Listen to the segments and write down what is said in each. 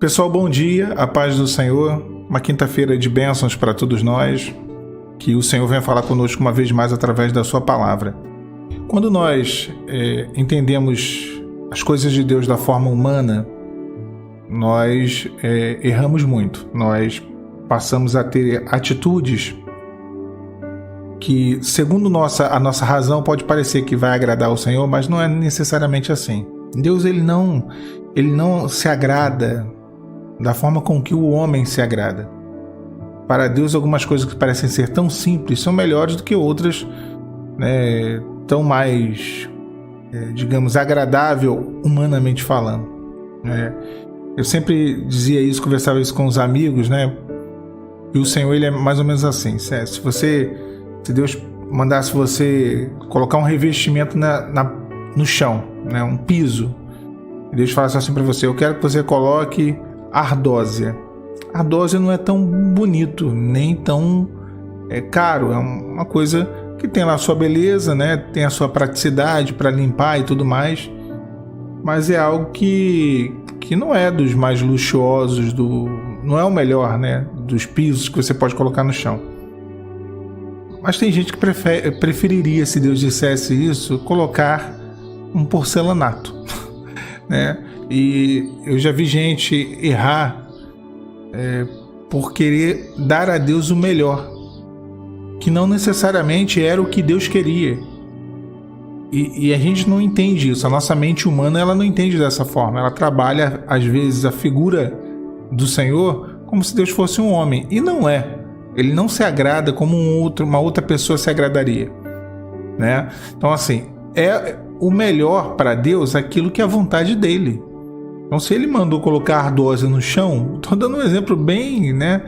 Pessoal, bom dia, a paz do Senhor, uma quinta-feira de bênçãos para todos nós, que o Senhor venha falar conosco uma vez mais através da sua palavra. Quando nós entendemos as coisas de Deus da forma humana, nós erramos muito, nós passamos a ter atitudes que, segundo a nossa razão, pode parecer que vai agradar ao Senhor, mas não é necessariamente assim. Deus ele não se agrada da forma com que o homem se agrada. Para Deus, algumas coisas que parecem ser tão simples são melhores do que outras, né, tão mais, digamos, agradável humanamente falando. Eu sempre dizia isso, conversava isso com os amigos, né? E o Senhor ele é mais ou menos assim. Se Deus mandasse você colocar um revestimento no chão, né, um piso, e Deus falasse assim para você: eu quero que você coloque ardósia. Ardósia não é tão bonito, nem tão caro. É uma coisa que tem lá a sua beleza, né? Tem a sua praticidade para limpar e tudo mais. Mas é algo que não é dos mais luxuosos, não é o melhor, né? Dos pisos que você pode colocar no chão. Mas tem gente que preferiria, se Deus dissesse isso, colocar um porcelanato, né? E eu já vi gente errar por querer dar a Deus o melhor, que não necessariamente era o que Deus queria. E a gente não entende isso. A nossa mente humana ela não entende dessa forma. Ela trabalha, às vezes, a figura do Senhor como se Deus fosse um homem. E não é. Ele não se agrada como uma outra pessoa se agradaria, né? Então, assim, é o melhor para Deus aquilo que é a vontade dele. Então, se ele mandou colocar a ardósia no chão, estou dando um exemplo bem, né?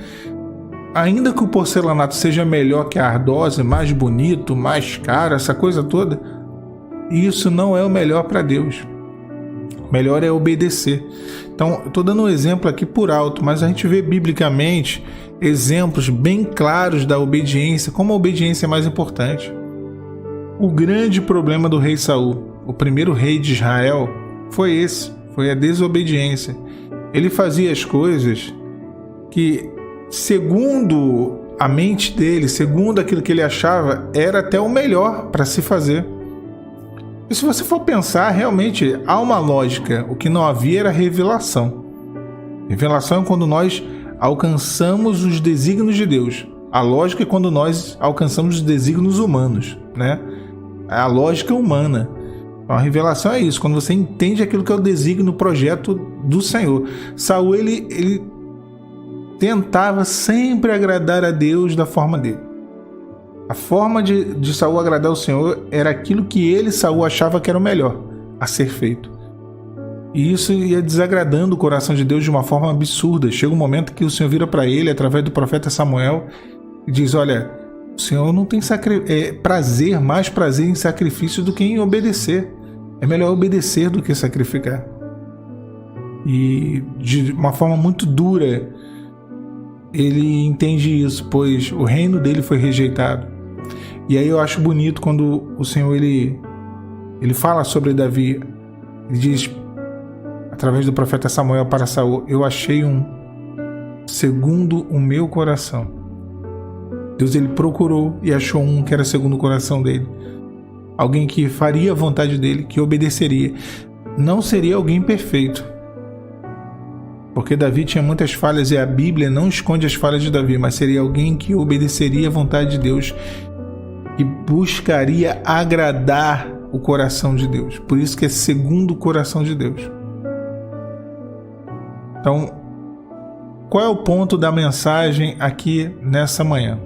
Ainda que o porcelanato seja melhor que a ardósia, mais bonito, mais caro, essa coisa toda, isso não é o melhor para Deus. O melhor é obedecer. Então, estou dando um exemplo aqui por alto, mas a gente vê biblicamente exemplos bem claros da obediência, como a obediência é mais importante. O grande problema do rei Saul, o primeiro rei de Israel, foi a desobediência. Ele fazia as coisas que, segundo a mente dele, segundo aquilo que ele achava, era até o melhor para se fazer. E se você for pensar, realmente há uma lógica. O que não havia era revelação. Revelação é quando nós alcançamos os desígnios de Deus. A lógica é quando nós alcançamos os desígnios humanos, né? A lógica humana. A revelação é isso, quando você entende aquilo que é o desígnio, o projeto do Senhor. Saul, ele tentava sempre agradar a Deus da forma dele. A forma de Saul agradar o Senhor era aquilo que Saul achava que era o melhor a ser feito. E isso ia desagradando o coração de Deus de uma forma absurda. Chega um momento que o Senhor vira para ele, através do profeta Samuel, e diz: olha, o Senhor não tem mais prazer em sacrifício do que em obedecer. É melhor obedecer do que sacrificar. E de uma forma muito dura, ele entende isso, pois o reino dele foi rejeitado. E aí eu acho bonito quando o Senhor ele fala sobre Davi. Ele diz, através do profeta Samuel para Saul: eu achei um segundo o meu coração. Deus ele procurou e achou um que era segundo o coração dele. Alguém que faria a vontade dele, que obedeceria. Não seria alguém perfeito, porque Davi tinha muitas falhas e a Bíblia não esconde as falhas de Davi, mas seria alguém que obedeceria a vontade de Deus e buscaria agradar o coração de Deus. Por isso que é segundo o coração de Deus. Então, qual é o ponto da mensagem aqui nessa manhã?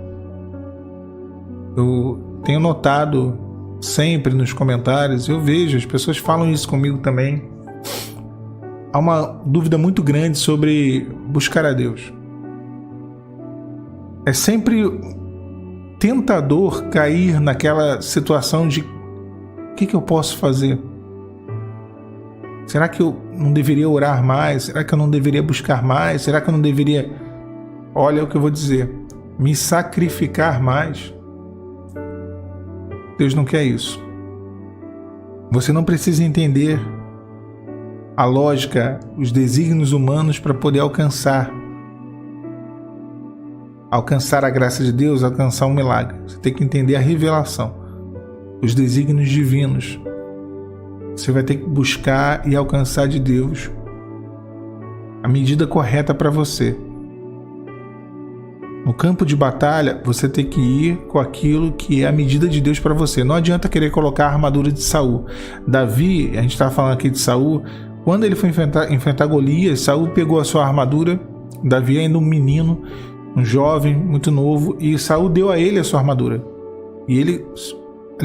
Eu tenho notado sempre nos comentários, eu vejo, as pessoas falam isso comigo também. Há uma dúvida muito grande sobre buscar a Deus. É sempre tentador cair naquela situação de: o que eu posso fazer? Será que eu não deveria orar mais? Será que eu não deveria buscar mais? Será que eu não deveria, olha o que eu vou dizer, me sacrificar mais? Deus não quer isso. Você não precisa entender a lógica, os desígnios humanos para poder alcançar a graça de Deus, alcançar um milagre. Você tem que entender a revelação, os desígnios divinos. Você vai ter que buscar e alcançar de Deus a medida correta para você. No campo de batalha, você tem que ir com aquilo que é a medida de Deus para você. Não adianta querer colocar a armadura de Saul. Davi, a gente estava falando aqui de Saul, quando ele foi enfrentar Golias, Saul pegou a sua armadura, Davi ainda um menino, um jovem, muito novo, e Saul deu a ele a sua armadura. E ele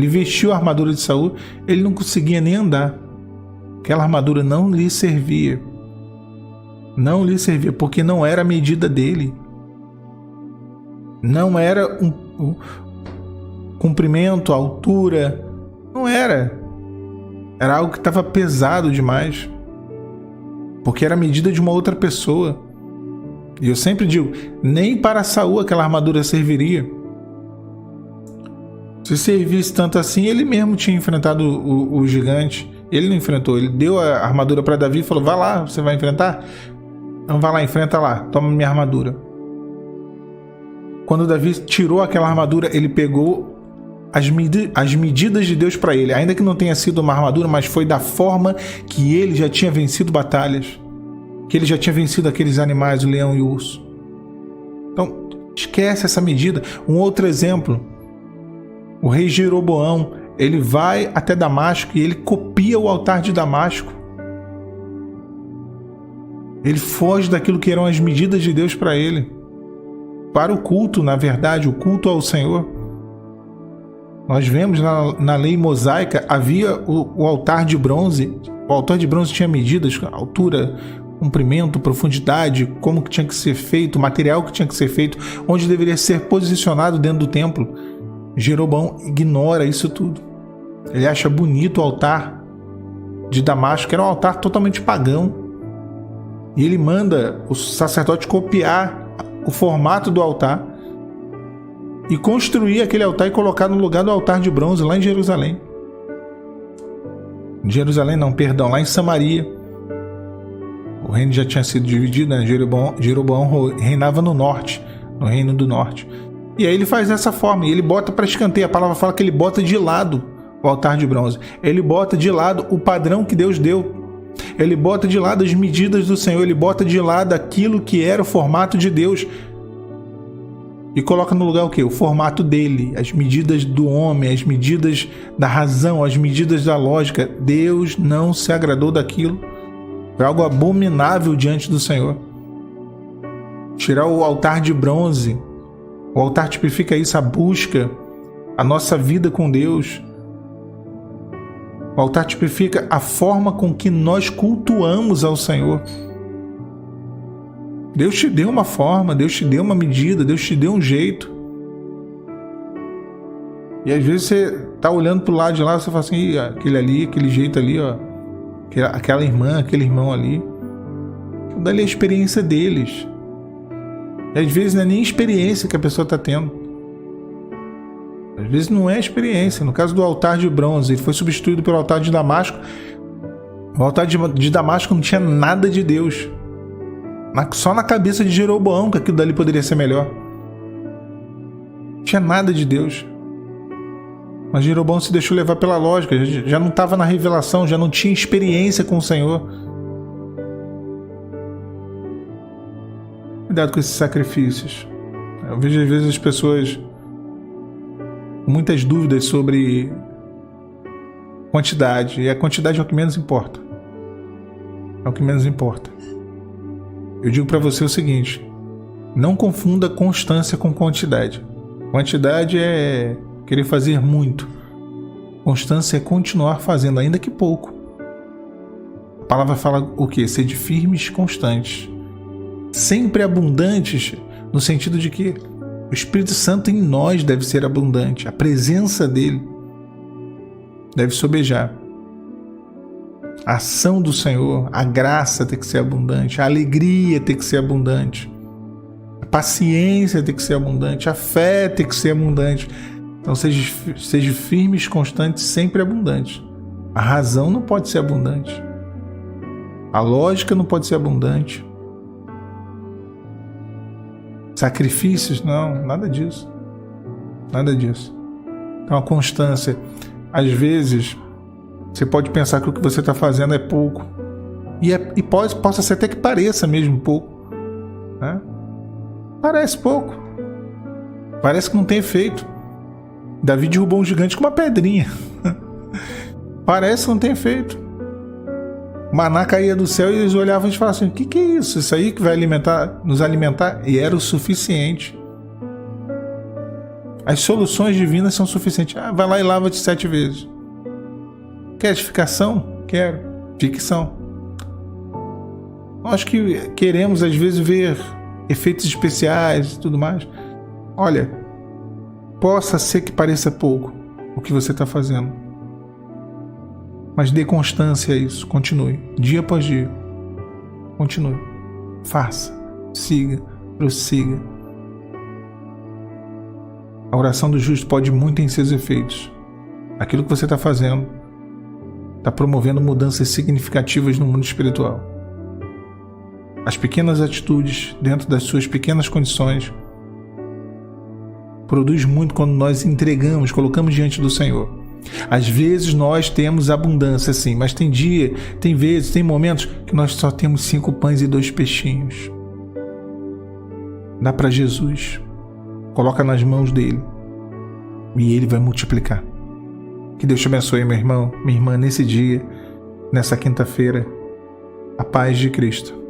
vestiu a armadura de Saul, ele não conseguia nem andar. Aquela armadura não lhe servia. Não lhe servia, porque não era a medida dele. Não era um comprimento, altura. Não era. Era algo que estava pesado demais. Porque era a medida de uma outra pessoa. E eu sempre digo, nem para Saul aquela armadura serviria. Se servisse tanto assim, ele mesmo tinha enfrentado o gigante. Ele não enfrentou, ele deu a armadura para Davi e falou, vai lá, você vai enfrentar? Então vai lá, enfrenta lá, toma minha armadura. Quando Davi tirou aquela armadura, ele pegou as medidas de Deus para ele. Ainda que não tenha sido uma armadura, mas foi da forma que ele já tinha vencido batalhas. Que ele já tinha vencido aqueles animais, o leão e o urso. Então, esquece essa medida. Um outro exemplo. O rei Jeroboão, ele vai até Damasco e ele copia o altar de Damasco. Ele foge daquilo que eram as medidas de Deus para ele. Para o culto, na verdade, o culto ao Senhor. Nós vemos na lei mosaica, havia o altar de bronze. O altar de bronze tinha medidas, altura, comprimento, profundidade, como que tinha que ser feito, o material que tinha que ser feito, onde deveria ser posicionado dentro do templo. Jeroboão ignora isso tudo. Ele acha bonito o altar de Damasco, que era um altar totalmente pagão. E ele manda o sacerdote copiar o formato do altar e construir aquele altar e colocar no lugar do altar de bronze lá em Jerusalém. Lá em Samaria. O reino já tinha sido dividido, né? Jeroboão reinava no norte, no reino do norte. E aí ele faz dessa forma, e ele bota para escanteio. A palavra fala que ele bota de lado o altar de bronze. Ele bota de lado o padrão que Deus deu. Ele bota de lado as medidas do Senhor. Ele bota de lado aquilo que era o formato de Deus. E coloca no lugar o quê? O formato dele. As medidas do homem, as medidas da razão, as medidas da lógica. Deus não se agradou daquilo. Foi algo abominável diante do Senhor. Tirar o altar de bronze. O altar tipifica isso, a busca, a nossa vida com Deus. O altar tipifica a forma com que nós cultuamos ao Senhor. Deus te deu uma forma, Deus te deu uma medida, Deus te deu um jeito. E às vezes você está olhando para o lado de lá e você fala assim, aquele ali, aquele jeito ali, ó, aquela irmã, aquele irmão ali. Dali é a experiência deles. E às vezes não é nem experiência que a pessoa está tendo. Às vezes não é experiência. No caso do altar de bronze, ele foi substituído pelo altar de Damasco. O altar de Damasco não tinha nada de Deus. Só na cabeça de Jeroboão que aquilo dali poderia ser melhor. Não tinha nada de Deus. Mas Jeroboão se deixou levar pela lógica. Já não estava na revelação, já não tinha experiência com o Senhor. Cuidado com esses sacrifícios. Eu vejo às vezes as pessoas com muitas dúvidas sobre quantidade. E a quantidade é o que menos importa. É o que menos importa. Eu digo para você o seguinte: não confunda constância com quantidade. Quantidade é querer fazer muito. Constância é continuar fazendo, ainda que pouco. A palavra fala o quê? Sede firmes e constantes. Sempre abundantes, no sentido de que o Espírito Santo em nós deve ser abundante. A presença dele deve sobejar. A ação do Senhor, a graça tem que ser abundante, a alegria tem que ser abundante, a paciência tem que ser abundante, a fé tem que ser abundante. Então seja firmes, constantes, sempre abundantes. A razão não pode ser abundante. A lógica não pode ser abundante. Sacrifícios, não, nada disso. Nada disso. Então a constância. Às vezes, você pode pensar que o que você está fazendo é pouco. E possa ser até que pareça mesmo pouco. Né? Parece pouco. Parece que não tem efeito. Davi derrubou um gigante com uma pedrinha. Parece que não tem efeito. Maná caía do céu e eles olhavam e falavam assim: o que é isso? Isso aí que vai nos alimentar? E era o suficiente. As soluções divinas são suficientes. Vai lá e lava-te 7 vezes. Quer edificação? Quero. Ficção. Nós que queremos às vezes ver efeitos especiais e tudo mais. Olha, possa ser que pareça pouco o que você está fazendo. Mas dê constância a isso. Continue. Dia após dia. Continue. Faça. Siga. Prossiga. A oração do justo pode muito em seus efeitos. Aquilo que você está fazendo está promovendo mudanças significativas no mundo espiritual. As pequenas atitudes, dentro das suas pequenas condições, produz muito quando nós entregamos, colocamos diante do Senhor. Às vezes nós temos abundância, sim, mas tem vezes, tem momentos que nós só temos 5 pães e 2 peixinhos. Dá para Jesus. Coloca nas mãos dele e ele vai multiplicar. Que Deus te abençoe, meu irmão, minha irmã, nesse dia, nessa quinta-feira. A paz de Cristo.